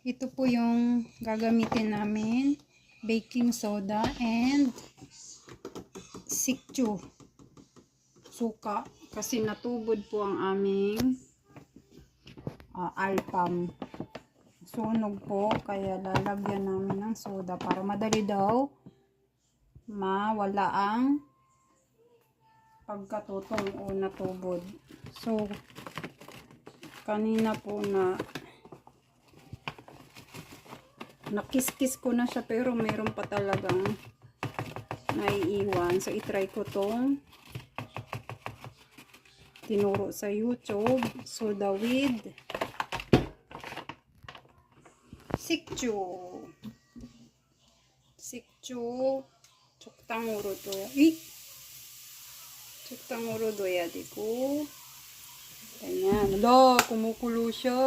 ito po yung gagamitin namin. Baking soda and sikchu. Suka. Kasi natubod po ang aming alpam. Sunog po. Kaya lalagyan namin ng soda para madali daw mawala ang pagkatutong o natubod. So, kanina po nakis-kis ko na siya pero mayroon pa talagang naiiwan. So, itry ko tong tinuro sa YouTube. Soda with sikchu. Sikchu. Choktanguro to. Choktanguro do ya di ko. Ganyan. Kumukulo siya.